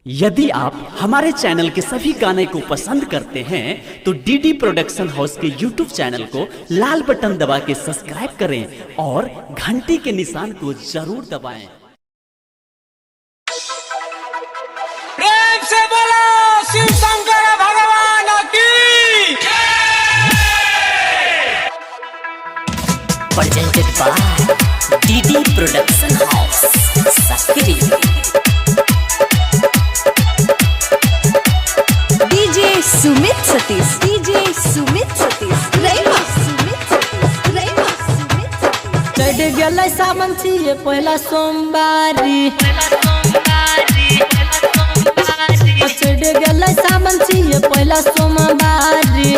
यदि आप हमारे चैनल के सभी गाने को पसंद करते हैं तो डीडी प्रोडक्शन हाउस के यूट्यूब चैनल को लाल बटन दबा के सब्सक्राइब करें और घंटी के निशान को जरूर दबाएं। प्रेम से बोलो शिव शंकर भगवान की presented by DD Production House, Sakri. DJ Sumit Satish, DJ Sumit Satish, Rema Sumit Satish, Rema Sumit Satish. चढ़ गया सावन छिए पहला सोमवारी, चढ़ गया सावन छिए पहला सोमवारी,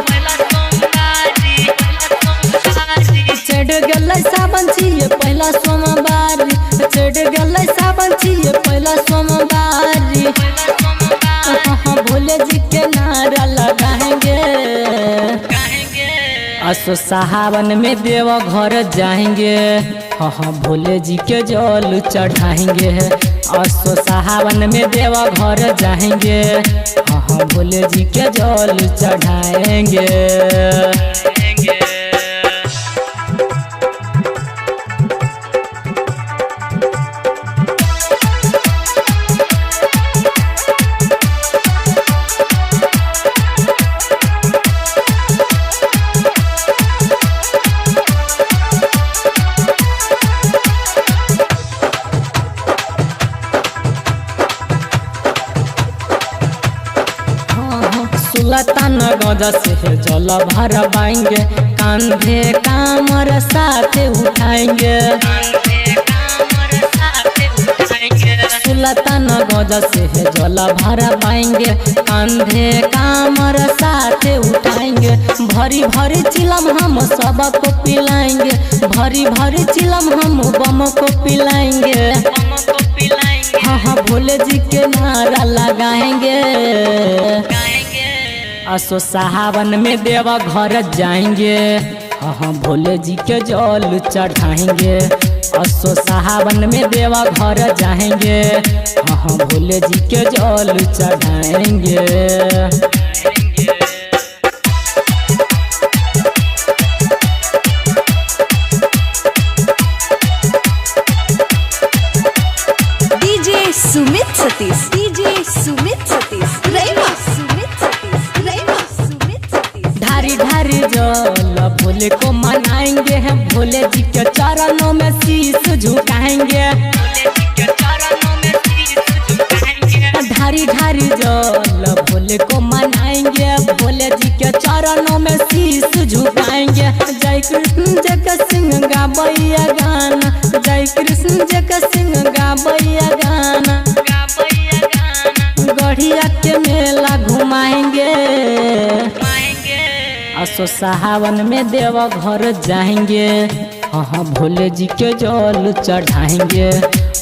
चढ़ गया सावन छिए पहला सोमवारी, चढ़ गया सावन छिए पहला सोमवारी। भोले जी के नारा लगाएंगे, असो सावन में देव घर जाएंगे। हाँ भोले जी के जल चढ़ाएंगे, असो सावन में देव घर जाएंगे। हाँ भोले जी के जल चढ़ाएंगे। सुलतान गंज से जल भरवाएंगे, कांधे कामर साथ उठाएंगे। सुलतान गंज से जल भरवाएंगे, कांधे कामर साथ उठाएंगे। भरी भरी चिलम हम सबको पिलाएंगे, भरी भरी चिलम हम बम को पिलाएंगे। हाँ भोले जी के नारा लगाएंगे, असो सावन में देवा घर जाएंगे। हाँ भोले जी के जल चढ़ाएंगे, असो सावन में देवा घर जाएंगे। हाँ भोले जी के जल चढ़ाएंगे। DJ Sumit Satish, DJ Sumit Satish, Rema Sumit Satish, Rema Sumit Satish. ढारी ढारी जल भोले को मनाएंगे, हम भोले जी के चरणों में शीश झुकाएंगे। ढारी ढारी जल भोले को मनाएंगे, भोले जी के चरणों में शीश झुकाएंगे। जय कृष्ण जय सिंह गाबैया गाना, जय कृष्ण जय सिंह गाबैया गाना। गढ़िया के मेला घुमाएंगे, असो सावन में देव घर जाएंगे। हाँ भोले जी के जल चढ़ाएंगे,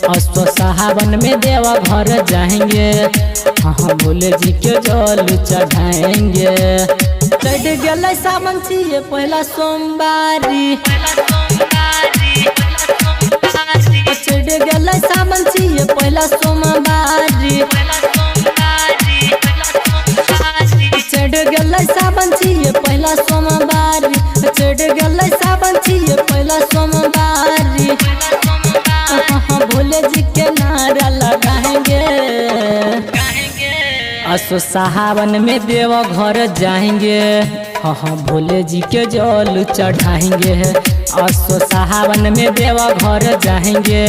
असो सावन में देव घर जाएंगे। हाँ भोले जी के जल चढ़ाएंगे। चढ़ गया सावन छिए पहला सोमवारी, चढ़ गया सावन छिए पहला सोमवारी, चढ़ गया सावन छिए पहला सोमवारी, चढ़ गया सावन छिए पहला सोमवारी। हाँ भोले जी के नारा लगाएंगे, असो सावन में देव घर जाएंगे। हाँ भोले जी के जल चढ़ाएंगे, असो सावन में देव घर जाएंगे।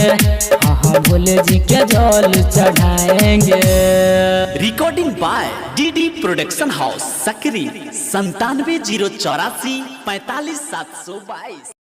हाँ भोले जी के जल चढ़ाएंगे। Recording by DD production house, Sakri 97 084 45 722।